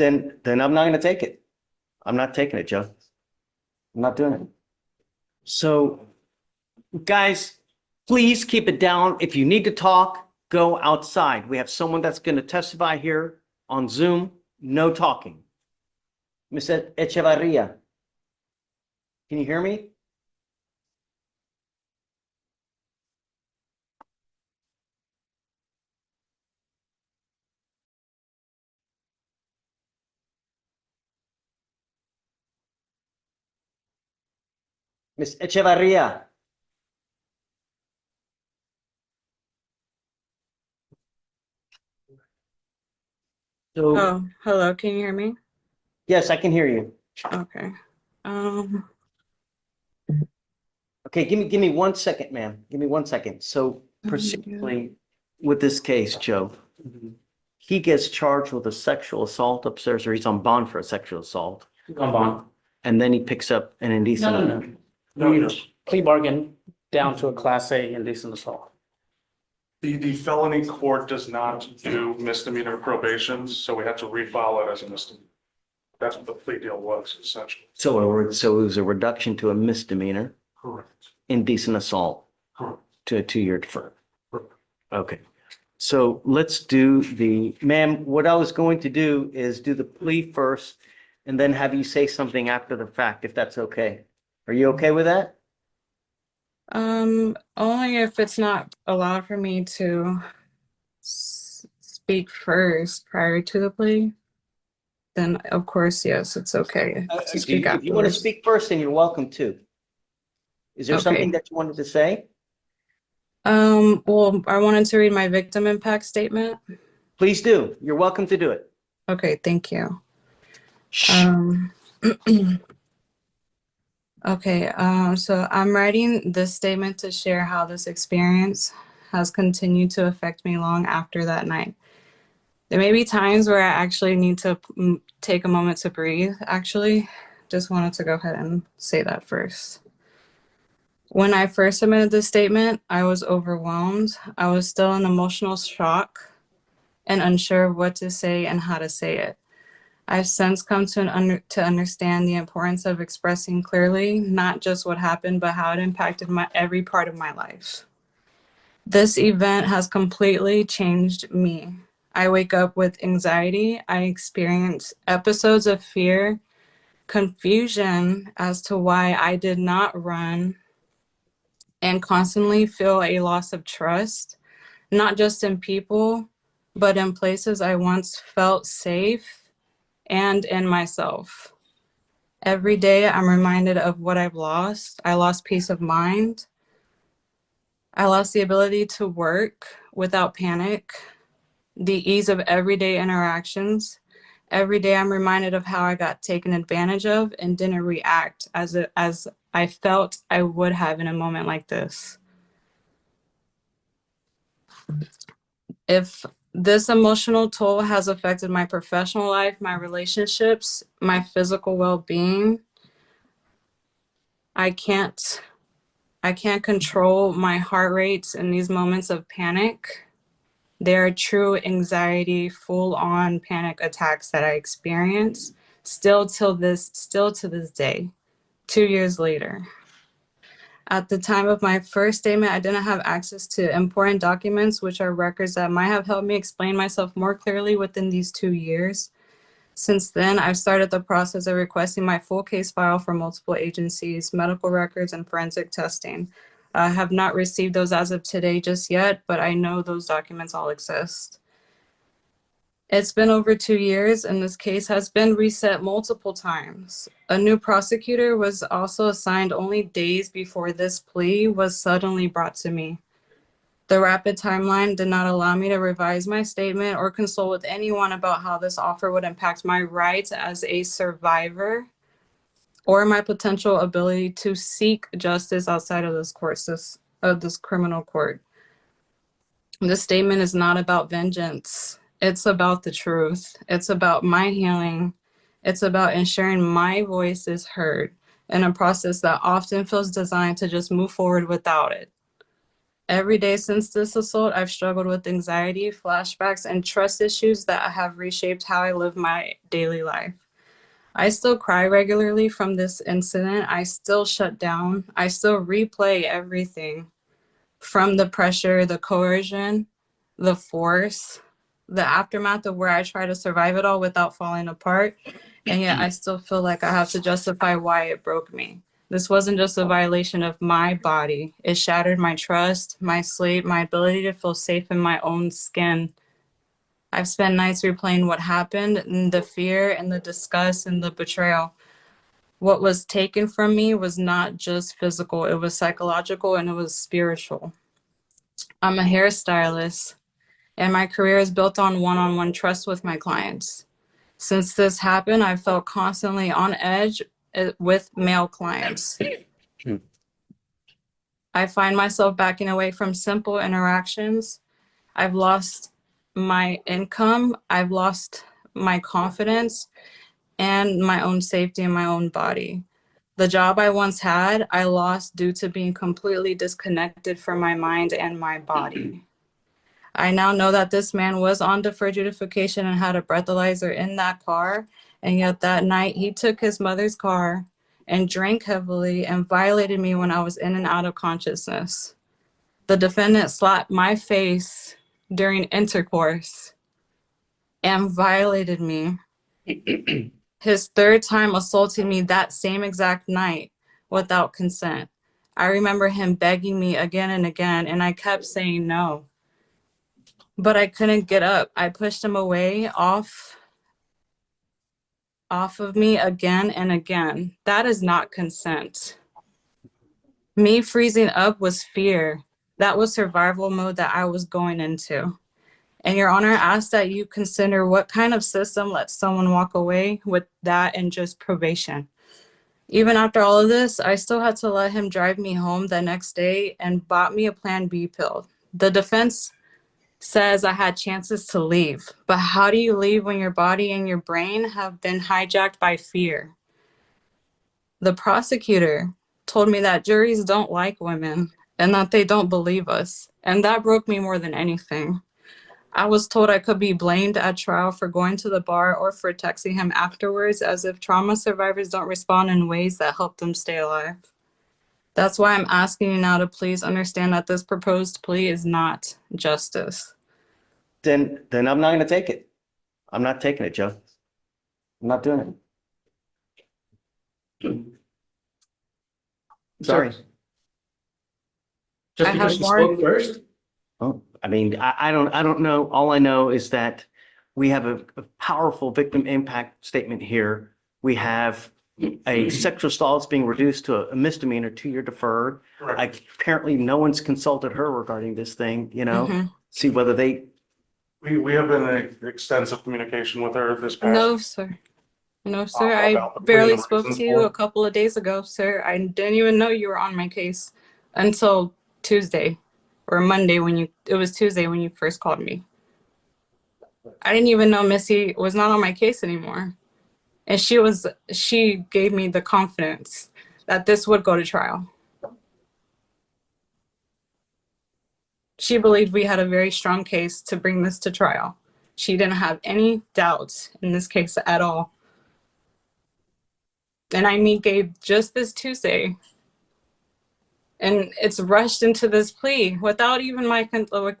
then I'm not going to take it. I'm not taking it, Joe. I'm not doing it. So, guys, please keep it down. If you need to talk, go outside. We have someone that's going to testify here on Zoom. No talking. Ms. Echevarria, can you hear me? Ms. Echevarria. So, Oh, hello. Can you hear me? yes, I can hear you. Okay. Okay, give me 1 second, ma'am. Give me 1 second. So Yeah. procedurally, with this case, Joe, he gets charged with a sexual assault upstairs, or he's on bond for a sexual assault, On bond. and then he picks up an indecent. No. Plea bargain down to a class A indecent assault. The felony court does not do misdemeanor probations, so we have to refile it as a misdemeanor. That's what the plea deal was, essentially. So it was a reduction to a misdemeanor, Correct. indecent assault, Correct. to a 2-year defer. Correct. Okay. So let's do ma'am, what I was going to do is do the plea first and then have you say something after the fact, if that's okay. Are you okay with that? Only if it's not allowed for me to speak first prior to the plea, then of course, yes, it's okay to speak If you want to afterwards. speak first, then you're welcome to. Is there Okay. something that you wanted to say? Well, I wanted to read my victim impact statement. Please do. You're welcome to do it. Okay, thank you. Okay, so I'm writing this statement to share how this experience has continued to affect me long after that night. There may be times where I actually need to take a moment to breathe, actually. Just wanted to go ahead and say that first. When I first submitted this statement, I was overwhelmed. I was still in emotional shock and unsure of what to say and how to say it. I've since come to understand the importance of expressing clearly, not just what happened, but how it impacted every part of my life. This event has completely changed me. I wake up with anxiety. I experience episodes of fear, confusion as to why I did not run, and constantly feel a loss of trust, not just in people, but in places I once felt safe and in myself. Every day I'm reminded of what I've lost. I lost peace of mind. I lost the ability to work without panic, the ease of everyday interactions. Every day I'm reminded of how I got taken advantage of and didn't react as I felt I would have in a moment like this. If this emotional toll has affected my professional life, my relationships, my physical well-being, I can't control my heart rates in these moments of panic. There are true anxiety, full-on panic attacks that I experience still to this day, 2 years later. At the time of my first statement, I didn't have access to important documents, which are records that might have helped me explain myself more clearly within these 2 years. Since then, I've started the process of requesting my full case file from multiple agencies, medical records, and forensic testing. I have not received those as of today just yet, but I know those documents all exist. It's been over 2 years, and this case has been reset multiple times. A new prosecutor was also assigned only days before this plea was suddenly brought to me. The rapid timeline did not allow me to revise my statement or consult with anyone about how this offer would impact my rights as a survivor or my potential ability to seek justice outside of this criminal court. This statement is not about vengeance. It's about the truth. It's about my healing. It's about ensuring my voice is heard in a process that often feels designed to just move forward without it. Every day since this assault, I've struggled with anxiety, flashbacks, and trust issues that have reshaped how I live my daily life. I still cry regularly from this incident. I still shut down. I still replay everything from the pressure, the coercion, the force, the aftermath of where I try to survive it all without falling apart. And yet I still feel like I have to justify why it broke me. This wasn't just a violation of my body. It shattered my trust, my sleep, my ability to feel safe in my own skin. I've spent nights replaying what happened, and the fear and the disgust and the betrayal. What was taken from me was not just physical, it was psychological and it was spiritual. I'm a hairstylist, and my career is built on one-on-one trust with my clients. Since this happened, I've felt constantly on edge with male clients. I find myself backing away from simple interactions. I've lost my income. I've lost my confidence and my own safety in my own body. The job I once had, I lost due to being completely disconnected from my mind and my body. I now know that this man was on deferred adjudication and had a breathalyzer in that car. And yet that night he took his mother's car and drank heavily and violated me when I was in and out of consciousness. The defendant slapped my face during intercourse and violated me. His third time assaulting me that same exact night without consent. I remember him begging me again and again, and I kept saying no. But I couldn't get up. I pushed him away off of me again and again. That is not consent. Me freezing up was fear. That was survival mode that I was going into. And Your Honor, asked that you consider what kind of system lets someone walk away with that and just probation. Even after all of this, I still had to let him drive me home the next day and bought me a Plan B pill. The defense says I had chances to leave, but how do you leave when your body and your brain have been hijacked by fear? The prosecutor told me that juries don't like women and that they don't believe us, and that broke me more than anything. I was told I could be blamed at trial for going to the bar or for texting him afterwards, as if trauma survivors don't respond in ways that help them stay alive. That's why I'm asking you now to please understand that this proposed plea is not justice. Then I'm not gonna take it. I'm not taking it, Joe. I'm not doing it. Sorry. Just I because have she more- spoke first? Oh, I mean, I don't know. All I know is that we have a powerful victim impact statement here. We have a sexual assault being reduced to a misdemeanor, 2-year deferred. Correct. Apparently, no one's consulted her regarding this thing, see whether they, We have been in extensive communication with her this past. No, sir. No, sir. I About the plea barely and spoke reasons to you for a couple of days ago, sir. I didn't even know you were on my case until Tuesday or Monday it was Tuesday when you first called me. I didn't even know Missy was not on my case anymore. And she gave me the confidence that this would go to trial. She believed we had a very strong case to bring this to trial. She didn't have any doubts in this case at all. And I meet Gabe just this Tuesday. And it's rushed into this plea without even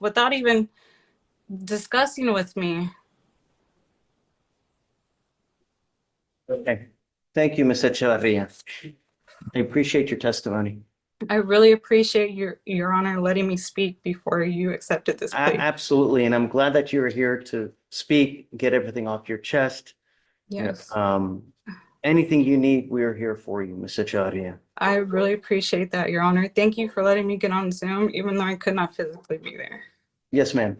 without even discussing with me. okay. Thank you, Ms. Echevarria. I appreciate your testimony. I really appreciate your Honor letting me speak before you accepted this plea. Absolutely, and I'm glad that you were here to speak, get everything off your chest. Yes. Anything you need, we're here for you, Ms. Echevarria. I really appreciate that, Your Honor. Thank you for letting me get on Zoom, even though I could not physically be there. Yes, ma'am.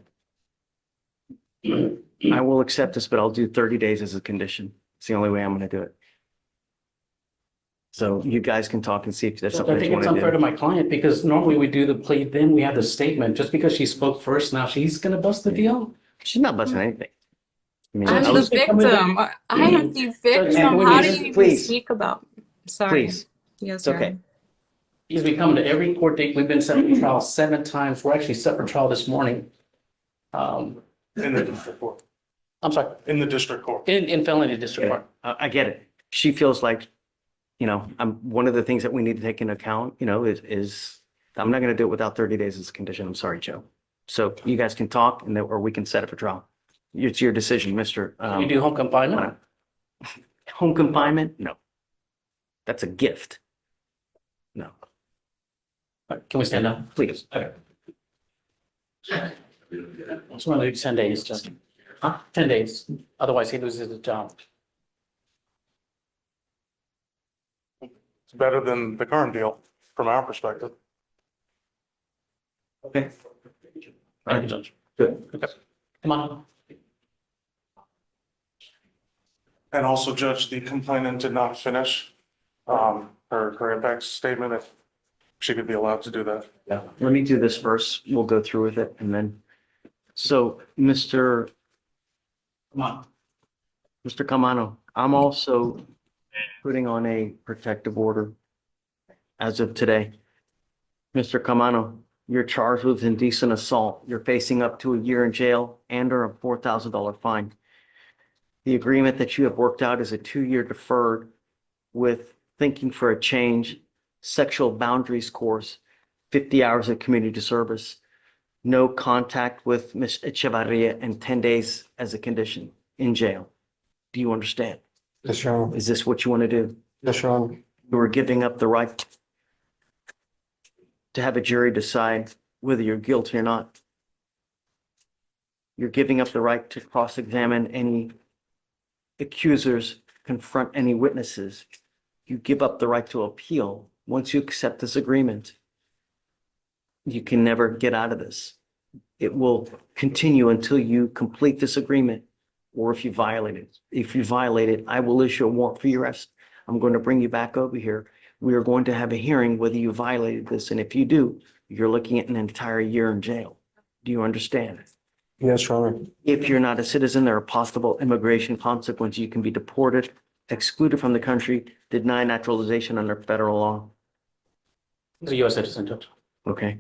I will accept this, but I'll do 30 days as a condition. It's the only way I'm going to do it. So you guys can talk and see if there's I something that think you it's want unfair to to do. my client because normally we do the plea, then we have the statement. Just because she spoke first, now she's gonna bust the deal? She's not busting anything. I mean, I'm I the was, victim. I am the victim. and How do please, you even please, speak about? Sorry. please, Yes, it's Your okay. Honor. He's been coming to every court date. We've been set for trial 7 times. We're actually set for trial this morning. In the district court, I'm sorry, in the district court. in felony district court. I get it. She feels like, one of the things that we need to take into account, is I'm not going to do it without 30 days as a condition. I'm sorry, Joe. So you guys can talk or we can set it for trial. It's your decision, Mr. We do home confinement? Home confinement? No. That's a gift. No, All right, can we stand up? please. Okay. Just want to do 10 days, Judge. Huh? 10 days. Otherwise, he loses his job. It's better than the current deal from our perspective. Okay. Thank you, Judge. Good. Okay. Come on. And also, Judge, the complainant did not finish her impact statement, if she could be allowed to do that. Yeah. Let me do this first. We'll go through with it and then. So, Mr. Come on. Mr. Camano, I'm also putting on a protective order as of today. Mr. Camano, you're charged with indecent assault. You're facing up to a year in jail and or a $4,000 fine. The agreement that you have worked out is a 2-year deferred with thinking for a change, sexual boundaries course, 50 hours of community service, no contact with Ms. Echevarria, and 10 days as a condition in jail. Do you understand? Yes, Your Honor. Is this what you want to do? Yes, Your Honor. You are giving up the right to have a jury decide whether you're guilty or not. You're giving up the right to cross-examine any accusers, confront any witnesses. You give up the right to appeal. Once you accept this agreement, you can never get out of this. It will continue until you complete this agreement or if you violate it. If you violate it, I will issue a warrant for your arrest. I'm going to bring you back over here. We are going to have a hearing whether you violated this. And if you do, you're looking at an entire year in jail. Do you understand? Yes, Your Honor. If you're not a citizen, there are possible immigration consequences. You can be deported, excluded from the country, denied naturalization under federal law. He's a U.S. citizen, Judge. Okay.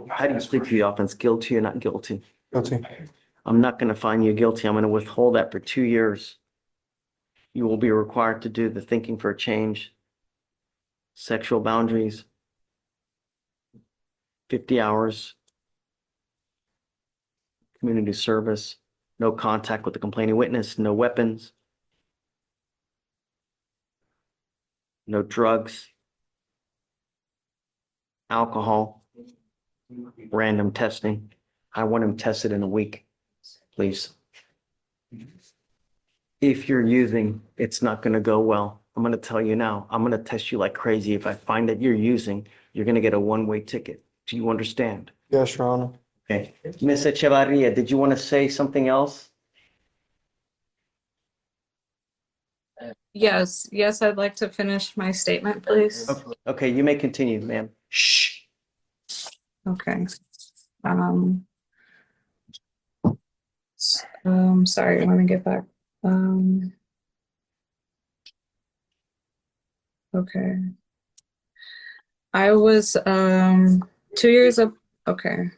How do you plead to the offense? Guilty or not guilty? Guilty. I'm not going to find you guilty. I'm going to withhold that for 2 years. You will be required to do the thinking for a change, sexual boundaries, 50 hours, community service, no contact with the complaining witness, no weapons, no drugs, alcohol, random testing. I want him tested in a week, please. If you're using, it's not going to go well. I'm going to tell you now, I'm going to test you like crazy. If I find that you're using, you're going to get a one-way ticket. Do you understand? Yes, Your Honor. Okay. Ms. Echevarria, did you want to say something else? Yes, I'd like to finish my statement, please. Okay, you may continue, ma'am. Shh. Okay. Sorry, let me get back. Okay. I was 2 years of okay.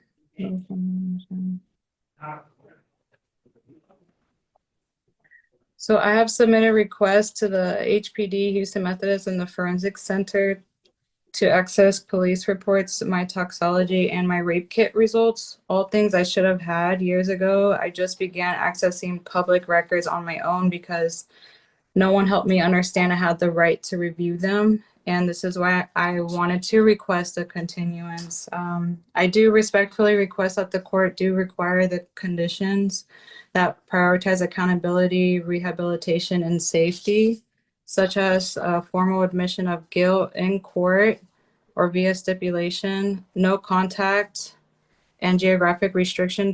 So I have submitted requests to the HPD, Houston Methodist, and the Forensic Center to access police reports, my toxology, and my rape kit results, all things I should have had years ago. I just began accessing public records on my own because no one helped me understand I had the right to review them. And this is why I wanted to request a continuance. I do respectfully request that the court do require the conditions that prioritize accountability, rehabilitation, and safety, such as formal admission of guilt in court or via stipulation, no contact, and geographic restriction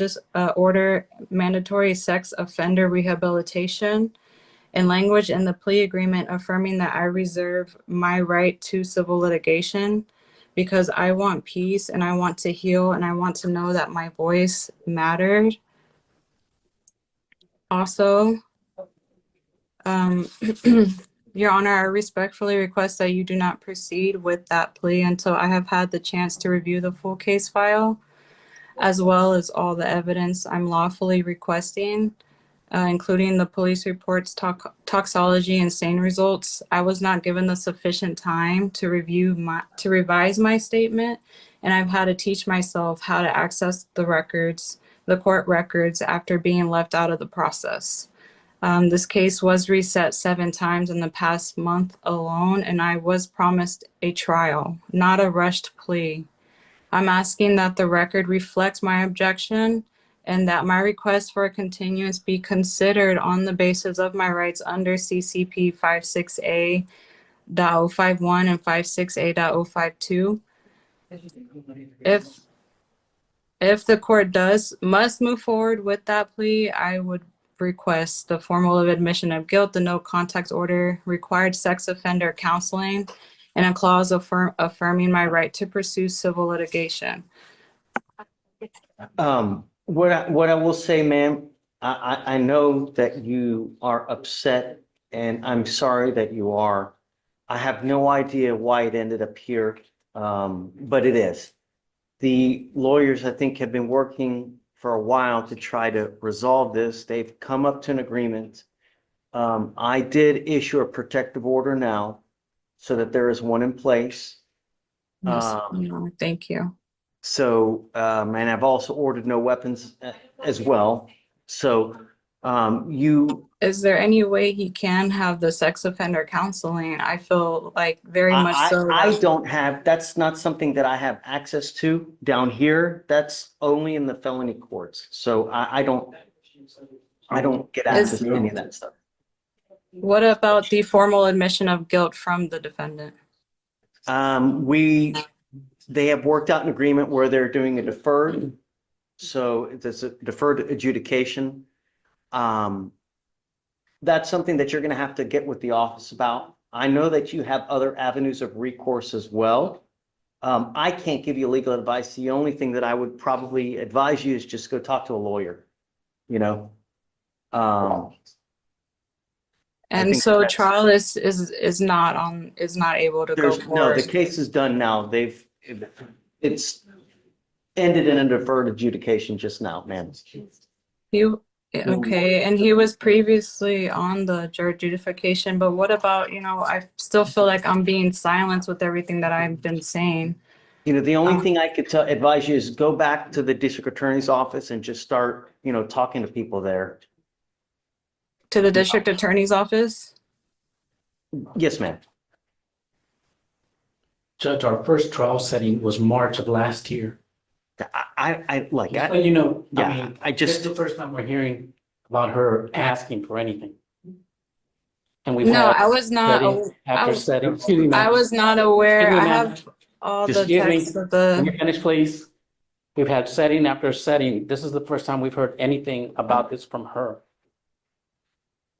order, mandatory sex offender rehabilitation, and language in the plea agreement affirming that I reserve my right to civil litigation because I want peace and I want to heal and I want to know that my voice mattered. Also, Your Honor, I respectfully request that you do not proceed with that plea until I have had the chance to review the full case file, as well as all the evidence I'm lawfully requesting, including the police reports, toxology, and stain results. I was not given the sufficient time to revise my statement, and I've had to teach myself how to access the court records after being left out of the process. This case was reset 7 times in the past month alone, and I was promised a trial, not a rushed plea. I'm asking that the record reflect my objection and that my request for a continuance be considered on the basis of my rights under CCP 56A.051 and 56A.052. If the court must move forward with that plea, I would request the formal admission of guilt, the no contact order, required sex offender counseling, and a clause affirming my right to pursue civil litigation. What I will say, ma'am, I know that you are upset and I'm sorry that you are. I have no idea why it ended up here, but it is. The lawyers, I think, have been working for a while to try to resolve this. They've come up to an agreement. I did issue a protective order now so that there is one in place. Yes, no, thank you. So, and I've also ordered no weapons as well. So, Is there any way he can have the sex offender counseling? I feel like very much so. I don't have, that's not something that I have access to down here. That's only in the felony courts. So I don't get access to any of that stuff. What about the formal admission of guilt from the defendant? They have worked out an agreement where they're doing a deferred. So it's a deferred adjudication. That's something that you're going to have to get with the office about. I know that you have other avenues of recourse as well. I can't give you legal advice. The only thing that I would probably advise you is just go talk to a lawyer, you know? And so trial is not able to go No, forward. the case is done now. It's ended in a deferred adjudication just now, man. Okay, and he was previously on the jury adjudication, but what about, I still feel like I'm being silenced with everything that I've been saying. The only thing I could advise you is go back to the district attorney's office and just start, talking to people there. To the district attorney's office? Yes, ma'am. Judge, our first trial setting was March of last year. I like, Just so you know, yeah, I mean, I this just- is the first time we're hearing about her asking for anything. And we've No, had I was not. setting after setting. Excuse me, I ma'am. was not aware. Excuse me, I ma'am. have all Just the excuse me. texts of Can the. you finish, please? We've had setting after setting. This is the first time we've heard anything about this from her.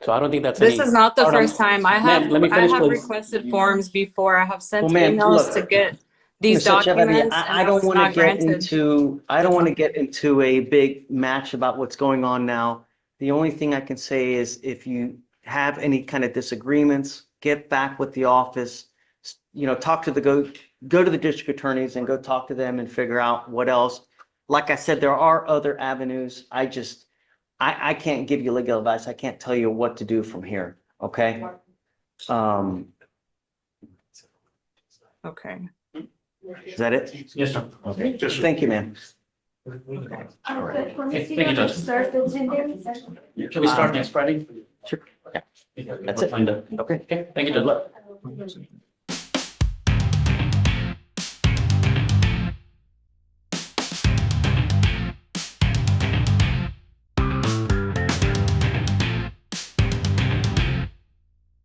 So I don't think that's This any is not the part of- first time. I Ma'am, have let me finish, please. requested forms before. I have sent Well, ma'am, emails look, to get these Mr. Chevalier, documents, and I I don't was want to not get granted. I don't want to get into a big match about what's going on now. The only thing I can say is if you have any kind of disagreements, get back with the office, talk to go to the district attorneys and go talk to them and figure out what else. Like I said, there are other avenues. I can't give you legal advice. I can't tell you what to do from here. Okay. Okay. Is that it? Yes, sir. Okay. Thank you, ma'am. Thank you, Judge. Can we start next Friday? Sure. Yeah. That's it. Okay. Thank you, Judge.